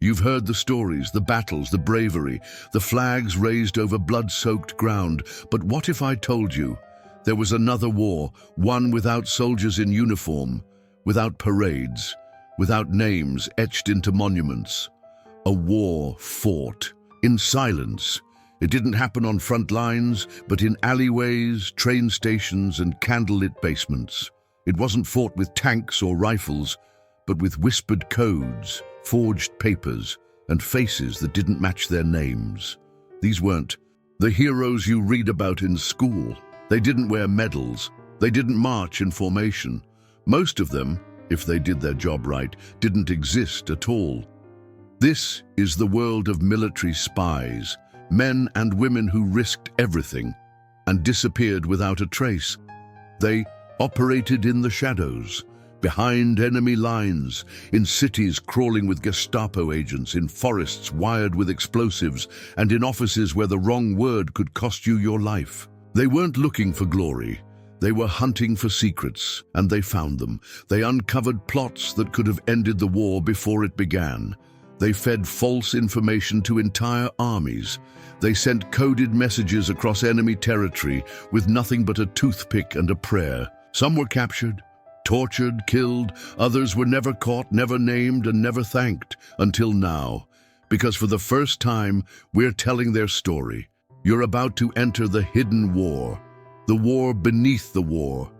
You've heard the stories, the battles, the bravery, the flags raised over blood-soaked ground. But what if I told you there was another war, one without soldiers in uniform, without parades, without names etched into monuments? A war fought in silence. It didn't happen on front lines, but in alleyways, train stations, and candlelit basements. It wasn't fought with tanks or rifles, but with whispered codes, forged papers, and faces that didn't match their names. These weren't the heroes you read about in school. They didn't wear medals. They didn't march in formation. Most of them, if they did their job right, didn't exist at all. This is the world of military spies, men and women who risked everything and disappeared without a trace. They operated in the shadows, behind enemy lines, in cities crawling with Gestapo agents, in forests wired with explosives, and in offices where the wrong word could cost you your life. They weren't looking for glory. They were hunting for secrets, and they found them. They uncovered plots that could have ended the war before it began. They fed false information to entire armies. They sent coded messages across enemy territory with nothing but a toothpick and a prayer. Some were captured, tortured, killed. Others were never caught, never named, and never thanked, until now. Because for the first time, we're telling their story. You're about to enter the hidden war, the war beneath the war,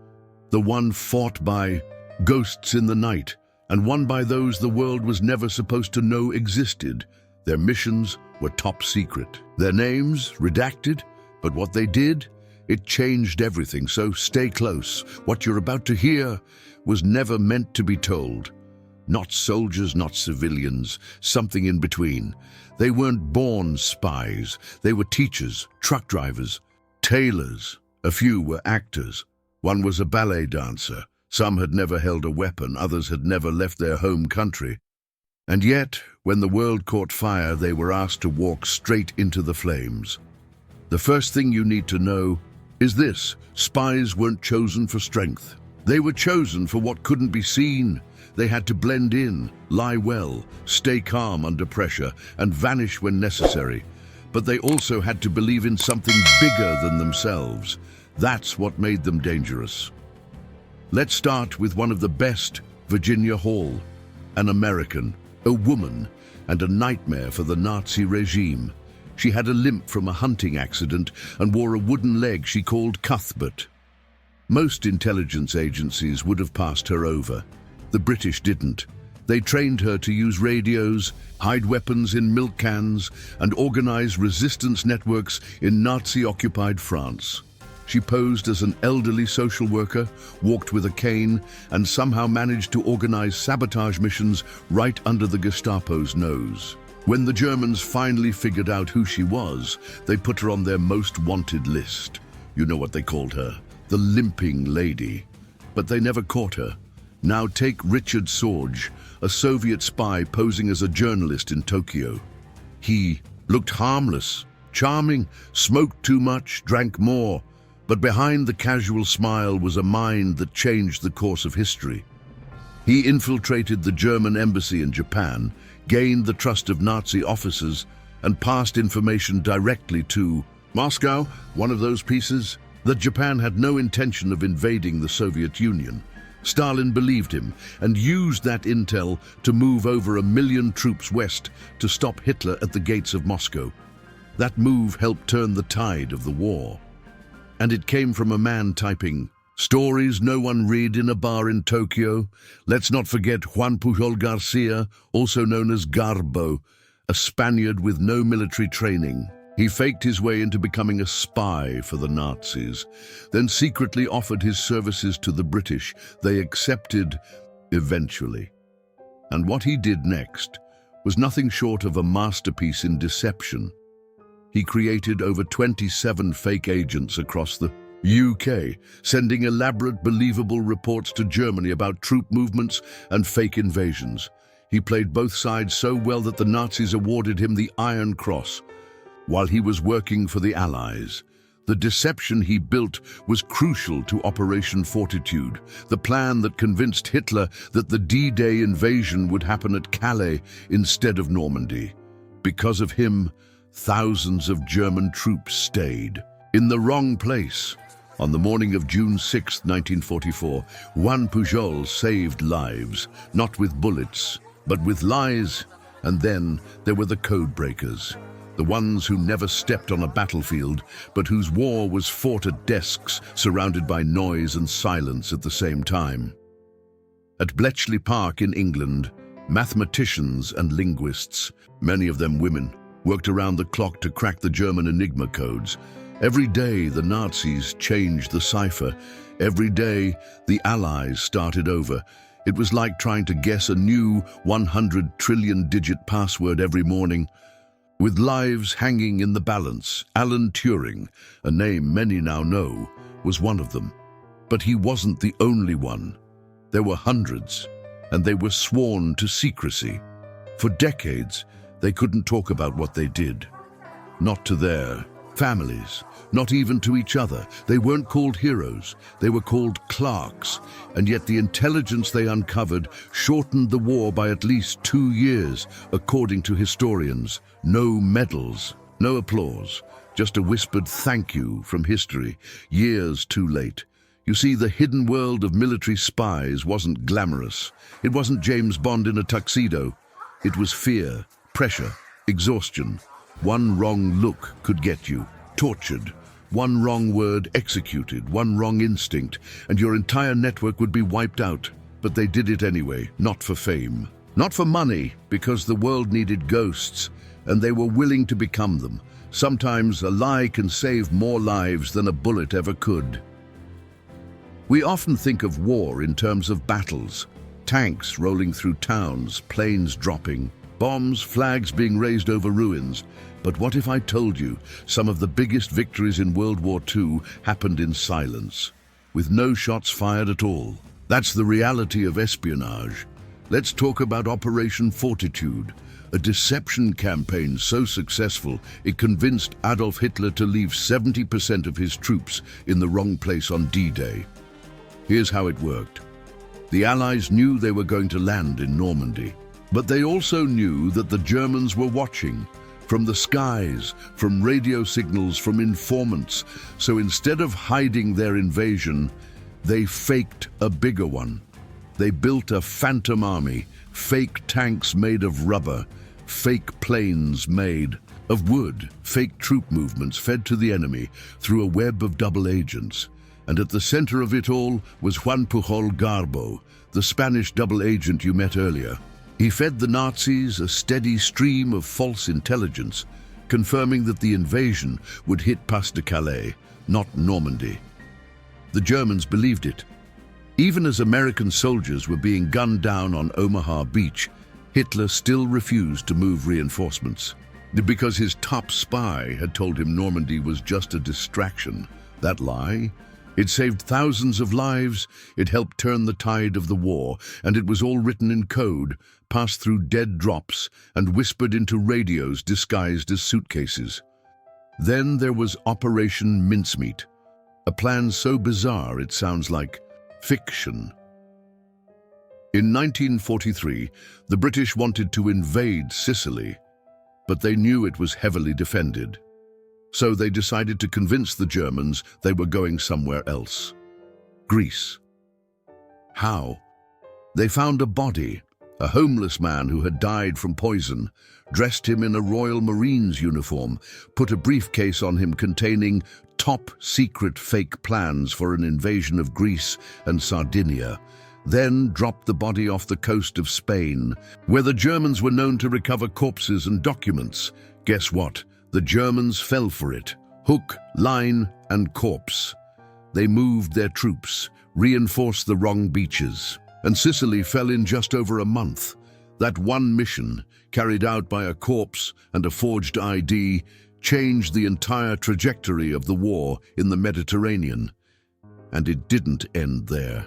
the one fought by ghosts in the night, and won by those the world was never supposed to know existed. Their missions were top secret. Their names redacted, but what they did, it changed everything, so stay close. What you're about to hear was never meant to be told. Not soldiers, not civilians, something in between. They weren't born spies. They were teachers, truck drivers, tailors. A few were actors. One was a ballet dancer. Some had never held a weapon. Others had never left their home country. And yet, when the world caught fire, they were asked to walk straight into the flames. The first thing you need to know is this: spies weren't chosen for strength. They were chosen for what couldn't be seen. They had to blend in, lie well, stay calm under pressure, and vanish when necessary. But they also had to believe in something bigger than themselves. That's what made them dangerous. Let's start with one of the best, Virginia Hall, an American, a woman, and a nightmare for the Nazi regime. She had a limp from a hunting accident and wore a wooden leg she called Cuthbert. Most intelligence agencies would have passed her over. The British didn't. They trained her to use radios, hide weapons in milk cans, and organize resistance networks in Nazi-occupied France. She posed as an elderly social worker, walked with a cane, and somehow managed to organize sabotage missions right under the Gestapo's nose. When the Germans finally figured out who she was, they put her on their most wanted list. You know what they called her, the limping lady. But they never caught her. Now take Richard Sorge, a Soviet spy posing as a journalist in Tokyo. He looked harmless, charming, smoked too much, drank more. But behind the casual smile was a mind that changed the course of history. He infiltrated the German embassy in Japan, gained the trust of Nazi officers, and passed information directly to Moscow, one of those pieces, that Japan had no intention of invading the Soviet Union. Stalin believed him and used that intel to move over 1 million troops west to stop Hitler at the gates of Moscow. That move helped turn the tide of the war. And it came from a man typing stories no one read in a bar in Tokyo. Let's not forget Juan Pujol Garcia, also known as Garbo, a Spaniard with no military training. He faked his way into becoming a spy for the Nazis, then secretly offered his services to the British. They accepted eventually. And what he did next was nothing short of a masterpiece in deception. He created over 27 fake agents across the UK, sending elaborate, believable reports to Germany about troop movements and fake invasions. He played both sides so well that the Nazis awarded him the Iron Cross. While he was working for the Allies, The deception he built was crucial to Operation Fortitude, the plan that convinced Hitler that the D-Day invasion would happen at Calais instead of Normandy. Because of him, thousands of German troops stayed in the wrong place. On the morning of June 6, 1944, Juan Pujol saved lives, not with bullets, but with lies. And then there were the Codebreakers, the ones who never stepped on a battlefield, but whose war was fought at desks surrounded by noise and silence at the same time. At Bletchley Park in England, mathematicians and linguists, many of them women, worked around the clock to crack the German Enigma codes. Every day the Nazis changed the cipher. Every day the Allies started over. It was like trying to guess a new 100 trillion-digit password every morning. With lives hanging in the balance, Alan Turing, a name many now know, was one of them. But he wasn't the only one. There were hundreds, and they were sworn to secrecy. For decades, they couldn't talk about what they did. Not to their families, not even to each other. They weren't called heroes, they were called clerks, and yet the intelligence they uncovered shortened the war by at least 2 years, according to historians. No medals, no applause, just a whispered thank you from history, years too late. You see, the hidden world of military spies wasn't glamorous. It wasn't James Bond in a tuxedo. It was fear, pressure, exhaustion. One wrong look could get you tortured, one wrong word executed, one wrong instinct, and your entire network would be wiped out. But they did it anyway, not for fame, not for money, because the world needed ghosts, and they were willing to become them. Sometimes a lie can save more lives than a bullet ever could. We often think of war in terms of battles, tanks rolling through towns, planes dropping, bombs, flags being raised over ruins. But what if I told you some of the biggest victories in World War II happened in silence, with no shots fired at all? That's the reality of espionage. Let's talk about Operation Fortitude, a deception campaign so successful it convinced Adolf Hitler to leave 70% of his troops in the wrong place on D-Day. Here's how it worked. The Allies knew they were going to land in Normandy, but they also knew that the Germans were watching, from the skies, from radio signals, from informants. So instead of hiding their invasion, they faked a bigger one. They built a phantom army, fake tanks made of rubber, fake planes made of wood, fake troop movements fed to the enemy through a web of double agents. And at the center of it all was Juan Pujol Garbo, the Spanish double agent you met earlier. He fed the Nazis a steady stream of false intelligence, confirming that the invasion would hit Pas de Calais, not Normandy. The Germans believed it. Even as American soldiers were being gunned down on Omaha Beach, Hitler still refused to move reinforcements, because his top spy had told him Normandy was just a distraction. That lie? It saved thousands of lives, it helped turn the tide of the war, and it was all written in code, passed through dead drops, and whispered into radios disguised as suitcases. Then there was Operation Mincemeat, a plan so bizarre it sounds like fiction. In 1943, the British wanted to invade Sicily, but they knew it was heavily defended. So they decided to convince the Germans they were going somewhere else. Greece. How? They found a body, a homeless man who had died from poison, dressed him in a Royal Marines uniform, put a briefcase on him containing top-secret fake plans for an invasion of Greece and Sardinia, then dropped the body off the coast of Spain, where the Germans were known to recover corpses and documents. Guess what? The Germans fell for it. Hook, line, and corpse. They moved their troops, reinforced the wrong beaches, and Sicily fell in just over a month. That one mission, carried out by a corpse and a forged ID, changed the entire trajectory of the war in the Mediterranean. And it didn't end there.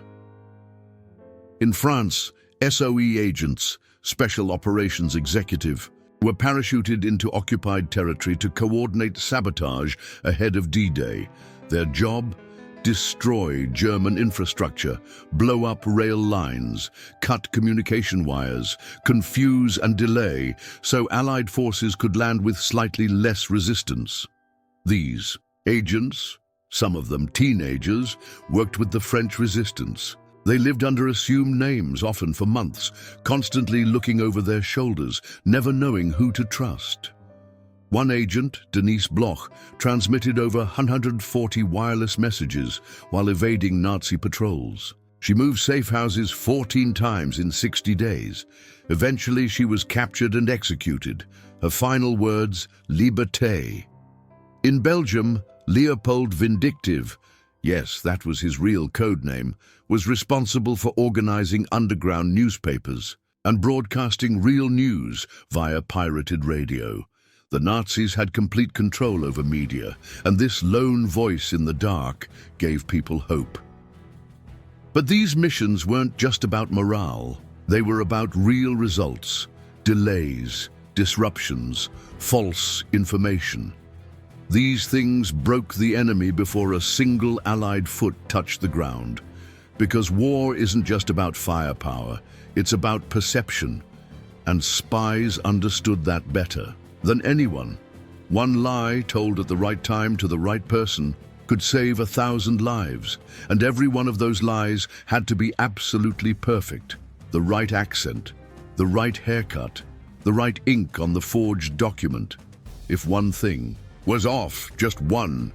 In France, SOE agents, Special Operations Executive, were parachuted into occupied territory to coordinate sabotage ahead of D-Day. Their job? Destroy German infrastructure, blow up rail lines, cut communication wires, confuse and delay so Allied forces could land with slightly less resistance. These agents, some of them teenagers, worked with the French resistance. They lived under assumed names, often for months, constantly looking over their shoulders, never knowing who to trust. One agent, Denise Bloch, transmitted over 140 wireless messages while evading Nazi patrols. She moved safe houses 14 times in 60 days. Eventually, she was captured and executed. Her final words, liberté. In Belgium, Leopold Vindictive, yes, that was his real code name, was responsible for organizing underground newspapers and broadcasting real news via pirated radio. The Nazis had complete control over media, and this lone voice in the dark gave people hope. But these missions weren't just about morale. They were about real results, delays, disruptions, false information. These things broke the enemy before a single Allied foot touched the ground. Because war isn't just about firepower, it's about perception. And spies understood that better than anyone. One lie told at the right time to the right person could save 1,000 lives, and every one of those lies had to be absolutely perfect. The right accent, the right haircut, the right ink on the forged document. If one thing was off, just one,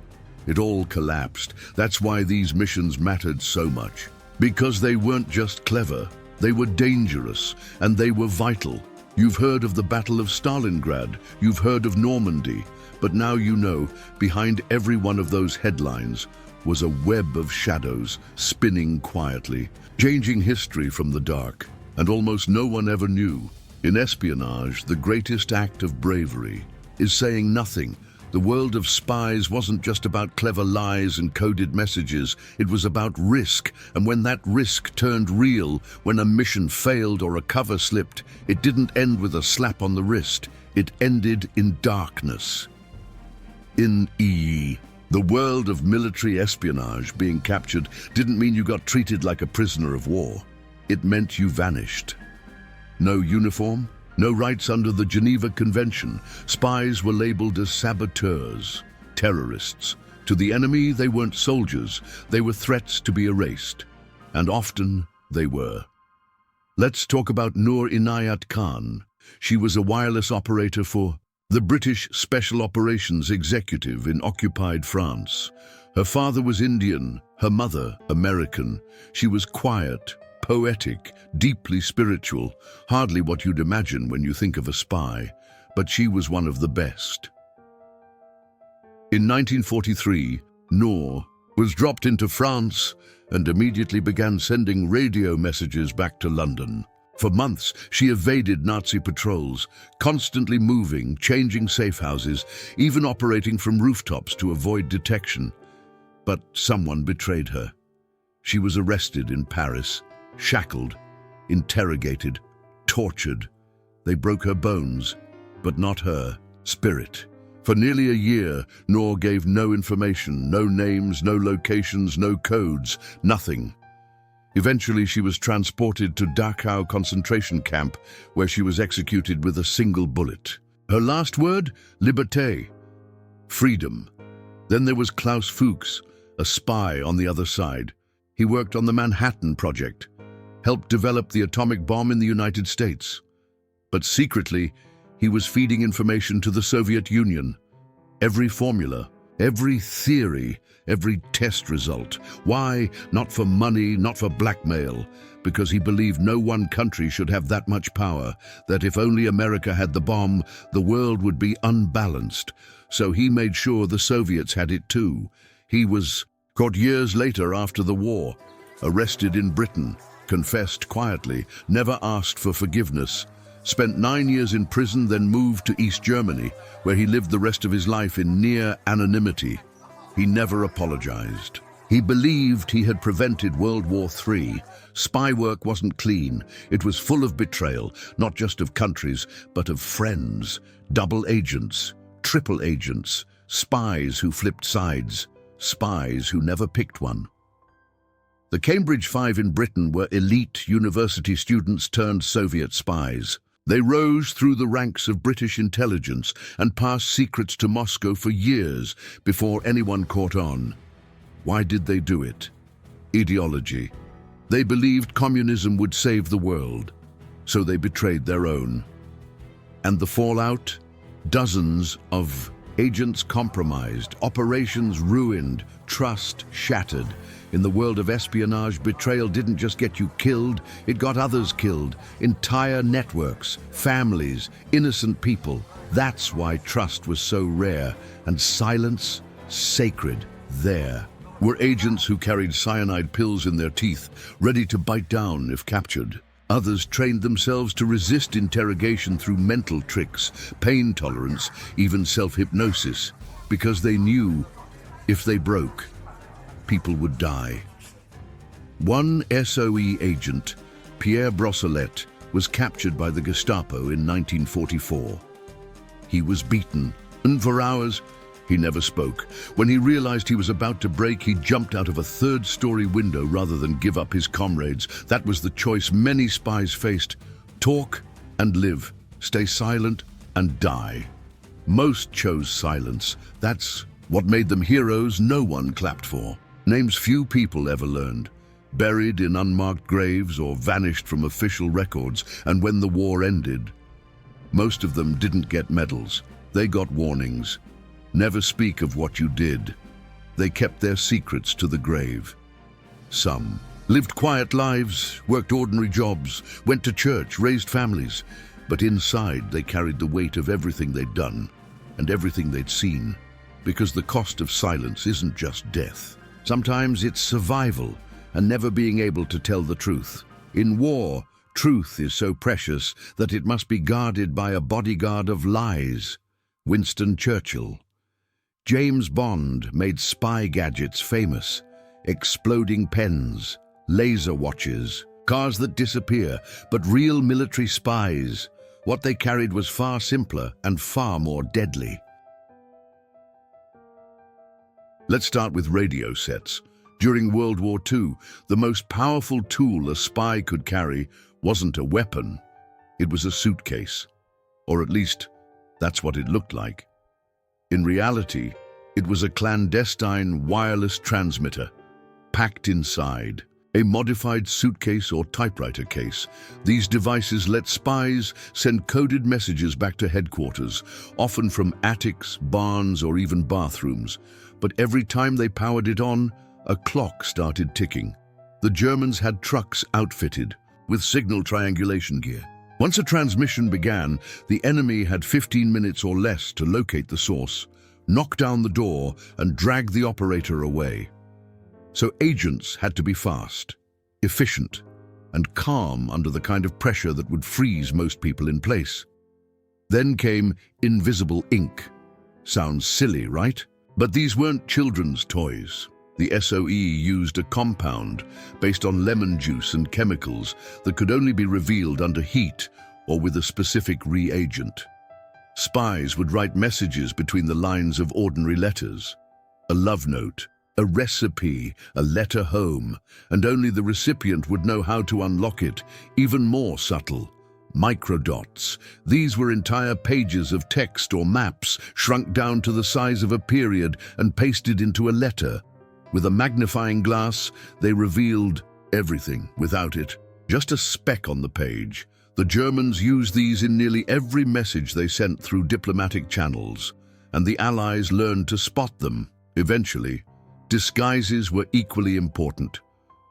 it all collapsed. That's why these missions mattered so much. Because they weren't just clever, they were dangerous, and they were vital. You've heard of the Battle of Stalingrad, you've heard of Normandy, but now you know, behind every one of those headlines was a web of shadows spinning quietly, changing history from the dark, and almost no one ever knew. In espionage, the greatest act of bravery is saying nothing. The world of spies wasn't just about clever lies and coded messages, it was about risk, and when that risk turned real, when a mission failed or a cover slipped, it didn't end with a slap on the wrist, it ended in darkness. In the world of military espionage, being captured didn't mean you got treated like a prisoner of war. It meant you vanished. No uniform? No rights under the Geneva Convention. Spies were labeled as saboteurs, terrorists. To the enemy, they weren't soldiers. They were threats to be erased. And often, they were. Let's talk about Noor Inayat Khan. She was a wireless operator for the British Special Operations Executive in occupied France. Her father was Indian, her mother American. She was quiet, poetic, deeply spiritual, hardly what you'd imagine when you think of a spy, but she was one of the best. In 1943, Noor was dropped into France and immediately began sending radio messages back to London. For months, she evaded Nazi patrols, constantly moving, changing safe houses, even operating from rooftops to avoid detection. But someone betrayed her. She was arrested in Paris, shackled, interrogated, tortured. They broke her bones, but not her spirit. For nearly a year, Noor gave no information, no names, no locations, no codes, nothing. Eventually, she was transported to Dachau concentration camp, where she was executed with a single bullet. Her last word? Liberté. Freedom. Then there was Klaus Fuchs, a spy on the other side. He worked on the Manhattan Project, helped develop the atomic bomb in the United States. But secretly, he was feeding information to the Soviet Union. Every formula, every theory, every test result. Why? Not for money, not for blackmail. Because he believed no one country should have that much power, that if only America had the bomb, the world would be unbalanced. So he made sure the Soviets had it too. He was caught years later after the war, arrested in Britain, confessed quietly, never asked for forgiveness, spent 9 years in prison, then moved to East Germany, where he lived the rest of his life in near anonymity. He never apologized. He believed he had prevented World War III. Spy work wasn't clean. It was full of betrayal, not just of countries, but of friends, double agents, triple agents, spies who flipped sides, spies who never picked one. The Cambridge Five in Britain were elite university students turned Soviet spies. They rose through the ranks of British intelligence and passed secrets to Moscow for years before anyone caught on. Why did they do it? Ideology. They believed communism would save the world, so they betrayed their own. And the fallout? Dozens of agents compromised, operations ruined, trust shattered. In the world of espionage, betrayal didn't just get you killed, it got others killed. Entire networks, families, innocent people. That's why trust was so rare and silence sacred there. Were agents who carried cyanide pills in their teeth, ready to bite down if captured. Others trained themselves to resist interrogation through mental tricks, pain tolerance, even self-hypnosis, because they knew if they broke, people would die. One SOE agent, Pierre Brossolette, was captured by the Gestapo in 1944. He was beaten, and for hours, he never spoke. When he realized he was about to break, he jumped out of a third-story window rather than give up his comrades. That was the choice many spies faced. Talk and live, stay silent and die. Most chose silence. That's what made them heroes no one clapped for. Names few people ever learned. Buried in unmarked graves or vanished from official records. And when the war ended, most of them didn't get medals. They got warnings. Never speak of what you did. They kept their secrets to the grave. Some lived quiet lives, worked ordinary jobs, went to church, raised families. But inside, they carried the weight of everything they'd done and everything they'd seen. Because the cost of silence isn't just death. Sometimes it's survival and never being able to tell the truth. In war, truth is so precious that it must be guarded by a bodyguard of lies. Winston Churchill. James Bond made spy gadgets famous. Exploding pens, laser watches, cars that disappear, but real military spies. What they carried was far simpler and far more deadly. Let's start with radio sets. During World War II, the most powerful tool a spy could carry wasn't a weapon. It was a suitcase. Or at least, that's what it looked like. In reality, it was a clandestine wireless transmitter, packed inside a modified suitcase or typewriter case. These devices let spies send coded messages back to headquarters, often from attics, barns, or even bathrooms. But every time they powered it on, a clock started ticking. The Germans had trucks outfitted with signal triangulation gear. Once a transmission began, the enemy had 15 minutes or less to locate the source, knock down the door, and drag the operator away. So agents had to be fast, efficient, and calm under the kind of pressure that would freeze most people in place. Then came invisible ink. Sounds silly, right? But these weren't children's toys. The SOE used a compound based on lemon juice and chemicals that could only be revealed under heat or with a specific reagent. Spies would write messages between the lines of ordinary letters. A love note, a recipe, a letter home, and only the recipient would know how to unlock it. Even more subtle, microdots. These were entire pages of text or maps shrunk down to the size of a period and pasted into a letter. With a magnifying glass, they revealed everything. Without it, just a speck on the page. The Germans used these in nearly every message they sent through diplomatic channels, and the Allies learned to spot them. Eventually, disguises were equally important.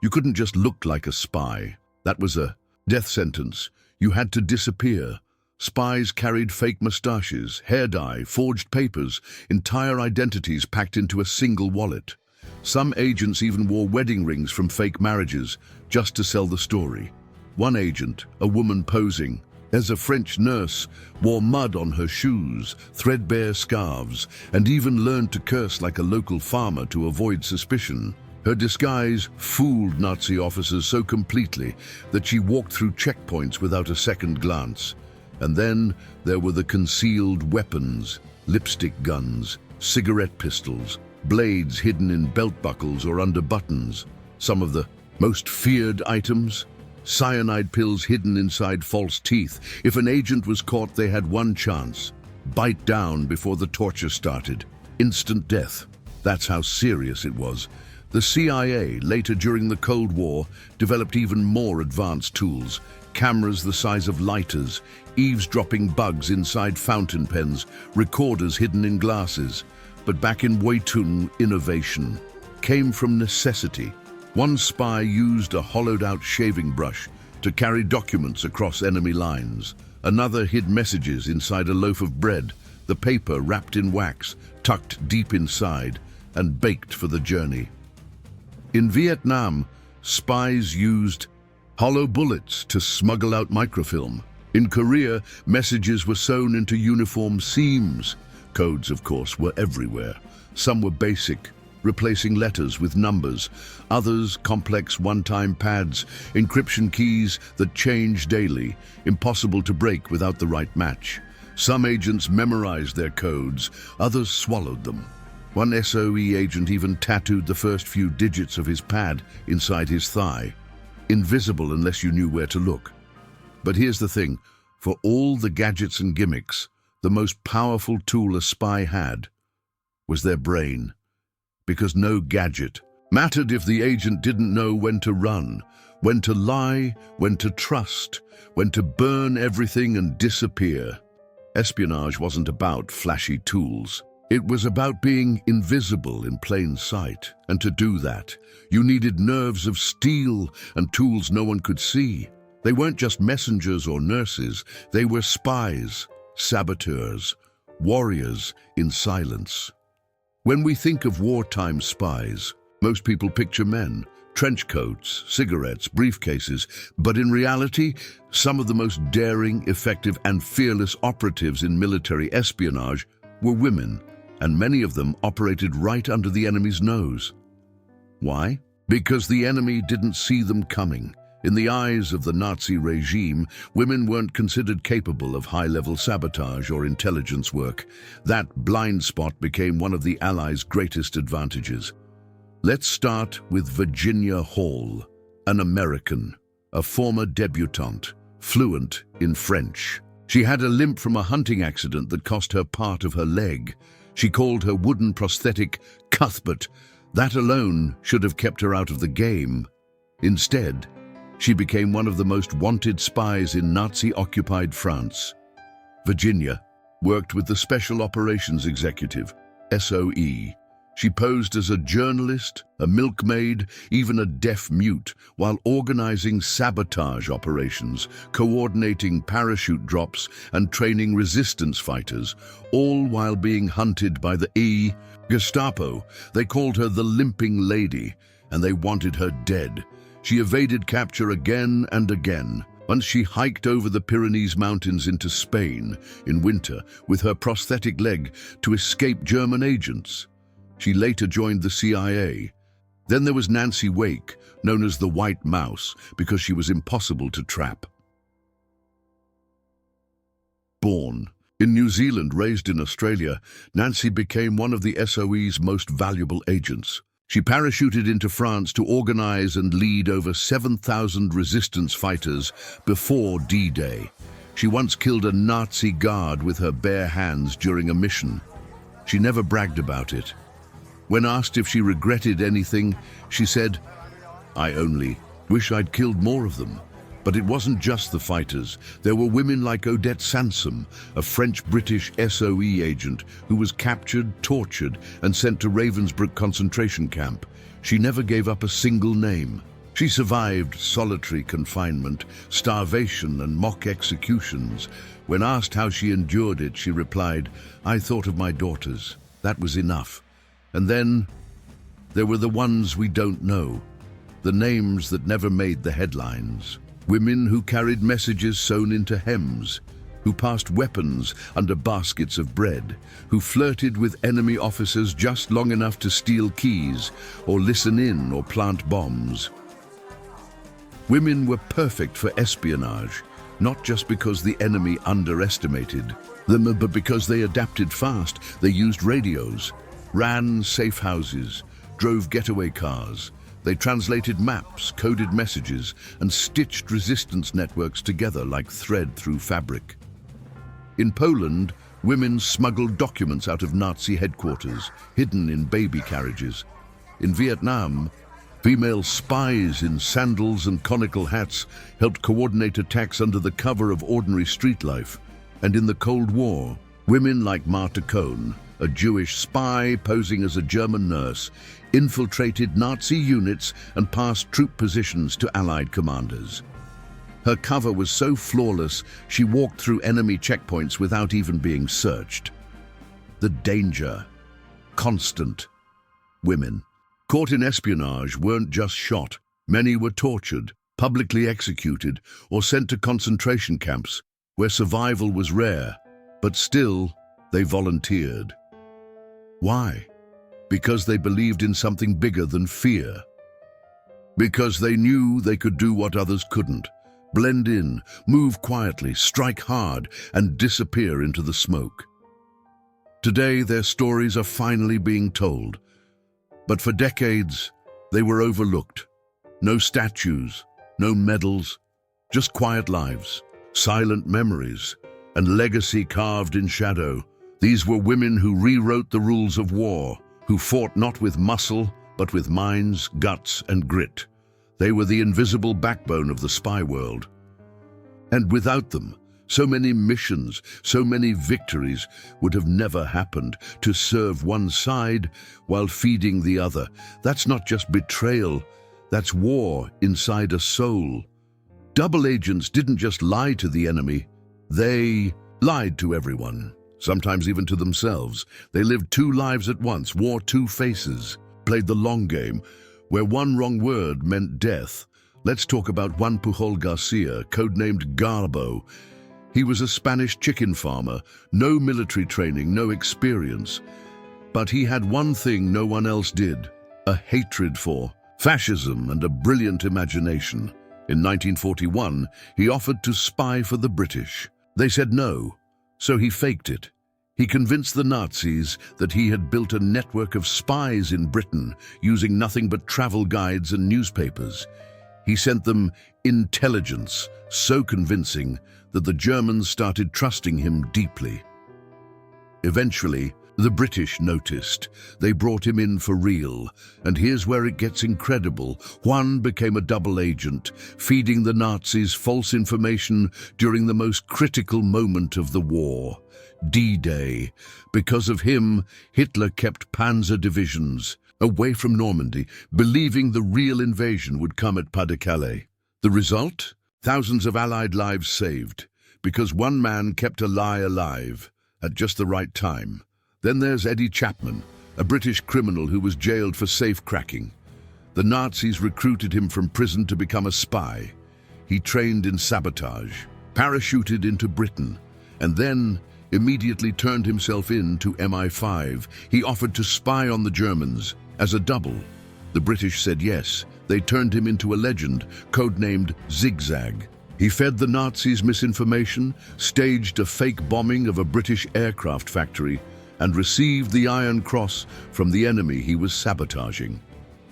You couldn't just look like a spy. That was a death sentence. You had to disappear. Spies carried fake mustaches, hair dye, forged papers, entire identities packed into a single wallet. Some agents even wore wedding rings from fake marriages just to sell the story. One agent, a woman posing as a French nurse, wore mud on her shoes, threadbare scarves, and even learned to curse like a local farmer to avoid suspicion. Her disguise fooled Nazi officers so completely that she walked through checkpoints without a second glance. And then there were the concealed weapons, lipstick guns, cigarette pistols, blades hidden in belt buckles or under buttons. Some of the most feared items, cyanide pills hidden inside false teeth. If an agent was caught, they had one chance: bite down before the torture started. Instant death. That's how serious it was. The CIA, later during the Cold War, developed even more advanced tools. Cameras the size of lighters, eavesdropping bugs inside fountain pens, recorders hidden in glasses. But back in WWII, innovation came from necessity. One spy used a hollowed-out shaving brush to carry documents across enemy lines. Another hid messages inside a loaf of bread, the paper wrapped in wax, tucked deep inside, and baked for the journey. In Vietnam, spies used hollow bullets to smuggle out microfilm. In Korea, messages were sewn into uniform seams. Codes, of course, were everywhere. Some were basic, replacing letters with numbers. Others, complex one-time pads, encryption keys that change daily, impossible to break without the right match. Some agents memorized their codes, others swallowed them. One SOE agent even tattooed the first few digits of his pad inside his thigh. Invisible unless you knew where to look. But here's the thing, for all the gadgets and gimmicks, the most powerful tool a spy had was their brain. Because no gadget mattered if the agent didn't know when to run, when to lie, when to trust, when to burn everything and disappear. Espionage wasn't about flashy tools. It was about being invisible in plain sight, and to do that, you needed nerves of steel and tools no one could see. They weren't just messengers or nurses, they were spies, saboteurs, warriors in silence. When we think of wartime spies, most people picture men, trench coats, cigarettes, briefcases, but in reality, some of the most daring, effective, and fearless operatives in military espionage were women, and many of them operated right under the enemy's nose. Why? Because the enemy didn't see them coming. In the eyes of the Nazi regime, women weren't considered capable of high-level sabotage or intelligence work. That blind spot became one of the Allies' greatest advantages. Let's start with Virginia Hall, an American, a former debutante, fluent in French. She had a limp from a hunting accident that cost her part of her leg. She called her wooden prosthetic Cuthbert. That alone should have kept her out of the game. Instead, she became one of the most wanted spies in Nazi-occupied France. Virginia worked with the Special Operations Executive, SOE. She posed as a journalist, a milkmaid, even a deaf mute, while organizing sabotage operations, coordinating parachute drops, and training resistance fighters, all while being hunted by the Gestapo. They called her the Limping Lady, and they wanted her dead. She evaded capture again and again. Once she hiked over the Pyrenees Mountains into Spain in winter with her prosthetic leg to escape German agents. She later joined the CIA. Then there was Nancy Wake, known as the White Mouse, because she was impossible to trap. Born in New Zealand, raised in Australia, Nancy became one of the SOE's most valuable agents. She parachuted into France to organize and lead over 7,000 resistance fighters before D-Day. She once killed a Nazi guard with her bare hands during a mission. She never bragged about it. When asked if she regretted anything, she said, "I only wish I'd killed more of them." But it wasn't just the fighters. There were women like Odette Sansom, a French-British SOE agent who was captured, tortured, and sent to Ravensbrück concentration camp. She never gave up a single name. She survived solitary confinement, starvation, and mock executions. When asked how she endured it, she replied, "I thought of my daughters. That was enough." And then there were the ones we don't know, the names that never made the headlines. Women who carried messages sewn into hems, who passed weapons under baskets of bread, who flirted with enemy officers just long enough to steal keys or listen in or plant bombs. Women were perfect for espionage, not just because the enemy underestimated them, but because they adapted fast. They used radios, ran safe houses, drove getaway cars. They translated maps, coded messages, and stitched resistance networks together like thread through fabric. In Poland, women smuggled documents out of Nazi headquarters, hidden in baby carriages. In Vietnam, female spies in sandals and conical hats helped coordinate attacks under the cover of ordinary street life. And in the Cold War, women like Marta Kohn, a Jewish spy posing as a German nurse, infiltrated Nazi units and passed troop positions to Allied commanders. Her cover was so flawless, she walked through enemy checkpoints without even being searched. The danger, constant. Women, caught in espionage, weren't just shot. Many were tortured, publicly executed, or sent to concentration camps, where survival was rare, but still, they volunteered. Why? Because they believed in something bigger than fear. Because they knew they could do what others couldn't. Blend in, move quietly, strike hard, and disappear into the smoke. Today, their stories are finally being told. But for decades, they were overlooked. No statues, no medals, just quiet lives, silent memories, and legacy carved in shadow. These were women who rewrote the rules of war, who fought not with muscle, but with minds, guts, and grit. They were the invisible backbone of the spy world. And without them, so many missions, so many victories would have never happened. To serve one side while feeding the other, that's not just betrayal, that's war inside a soul. Double agents didn't just lie to the enemy, they lied to everyone, sometimes even to themselves. They lived two lives at once, wore two faces, played the long game, where one wrong word meant death. Let's talk about Juan Pujol Garcia, codenamed Garbo. He was a Spanish chicken farmer, no military training, no experience. But he had one thing no one else did, a hatred for fascism and a brilliant imagination. In 1941, he offered to spy for the British. They said no, so he faked it. He convinced the Nazis that he had built a network of spies in Britain using nothing but travel guides and newspapers. He sent them intelligence so convincing that the Germans started trusting him deeply. Eventually, the British noticed. They brought him in for real. And here's where it gets incredible. Juan became a double agent, feeding the Nazis false information during the most critical moment of the war, D-Day. Because of him, Hitler kept panzer divisions away from Normandy, believing the real invasion would come at Pas-de-Calais. The result? Thousands of Allied lives saved, because one man kept a lie alive at just the right time. Then there's Eddie Chapman, a British criminal who was jailed for safe-cracking. The Nazis recruited him from prison to become a spy. He trained in sabotage, parachuted into Britain, and then immediately turned himself in to MI5. He offered to spy on the Germans as a double. The British said yes. They turned him into a legend, codenamed Zigzag. He fed the Nazis misinformation, staged a fake bombing of a British aircraft factory, and received the Iron Cross from the enemy he was sabotaging.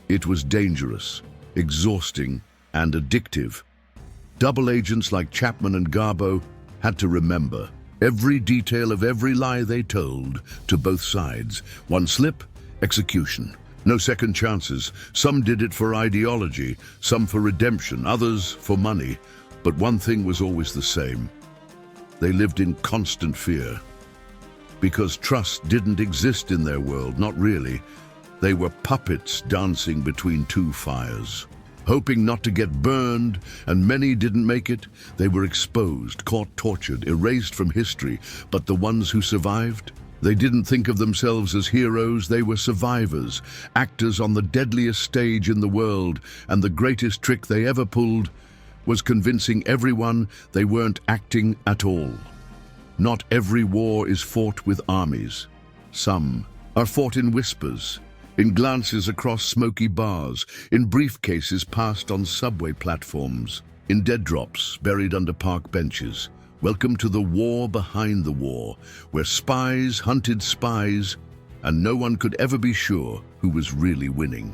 It was dangerous, exhausting, and addictive. Double agents like Chapman and Garbo had to remember every detail of every lie they told to both sides. One slip, execution. No second chances. Some did it for ideology, some for redemption, others for money. But one thing was always the same. They lived in constant fear. Because trust didn't exist in their world, not really. They were puppets dancing between two fires, hoping not to get burned, and many didn't make it. They were exposed, caught, tortured, erased from history. But the ones who survived, they didn't think of themselves as heroes. They were survivors, actors on the deadliest stage in the world, and the greatest trick they ever pulled was convincing everyone they weren't acting at all. Not every war is fought with armies. Some are fought in whispers, in glances across smoky bars, in briefcases passed on subway platforms, in dead drops buried under park benches. Welcome to the war behind the war, where spies hunted spies, and no one could ever be sure who was really winning.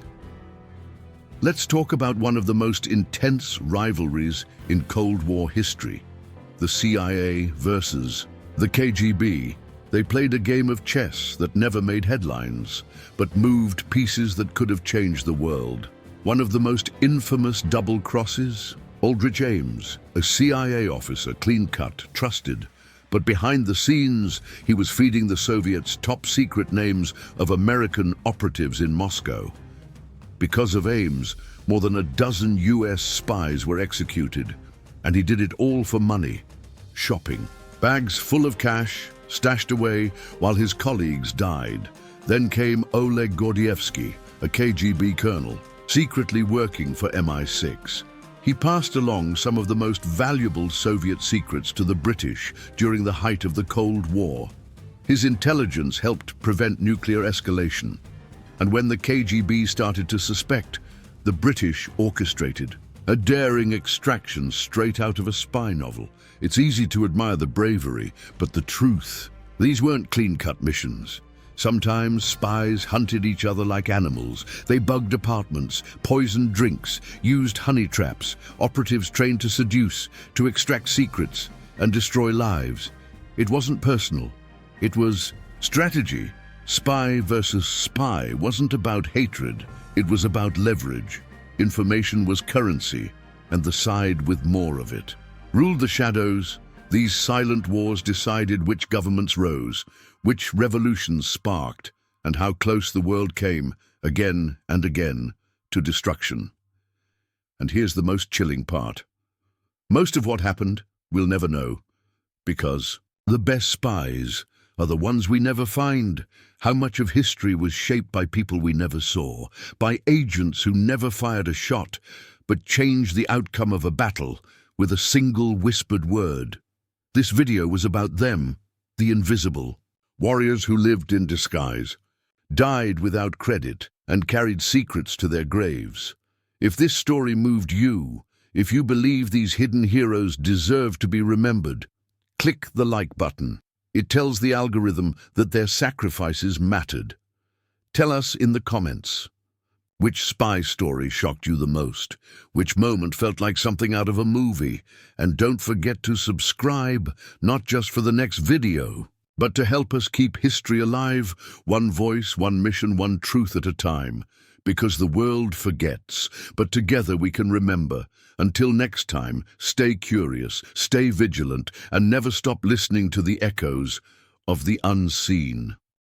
Let's talk about one of the most intense rivalries in Cold War history, the CIA versus the KGB. They played a game of chess that never made headlines, but moved pieces that could have changed the world. One of the most infamous double crosses? Aldrich Ames, a CIA officer, clean-cut, trusted, but behind the scenes, he was feeding the Soviets top-secret names of American operatives in Moscow. Because of Ames, more than a dozen US spies were executed, and he did it all for money, shopping. Bags full of cash, stashed away while his colleagues died. Then came Oleg Gordievsky, a KGB colonel, secretly working for MI6. He passed along some of the most valuable Soviet secrets to the British during the height of the Cold War. His intelligence helped prevent nuclear escalation. And when the KGB started to suspect, the British orchestrated a daring extraction straight out of a spy novel. It's easy to admire the bravery, but the truth. These weren't clean-cut missions. Sometimes spies hunted each other like animals. They bugged apartments, poisoned drinks, used honey traps, operatives trained to seduce, to extract secrets, and destroy lives. It wasn't personal. It was strategy. Spy versus spy wasn't about hatred. It was about leverage. Information was currency, and the side with more of it ruled the shadows. These silent wars decided which governments rose, which revolutions sparked, and how close the world came, again and again, to destruction. And here's the most chilling part. Most of what happened we'll never know, because the best spies are the ones we never find. How much of history was shaped by people we never saw, by agents who never fired a shot, but changed the outcome of a battle with a single whispered word. This video was about them, the invisible. Warriors who lived in disguise, died without credit, and carried secrets to their graves. If this story moved you, if you believe these hidden heroes deserve to be remembered, click the like button. It tells the algorithm that their sacrifices mattered. Tell us in the comments. Which spy story shocked you the most? Which moment felt like something out of a movie? And don't forget to subscribe, not just for the next video, but to help us keep history alive, one voice, one mission, one truth at a time. Because the world forgets, but together we can remember. Until next time, stay curious, stay vigilant, and never stop listening to the echoes of the unseen.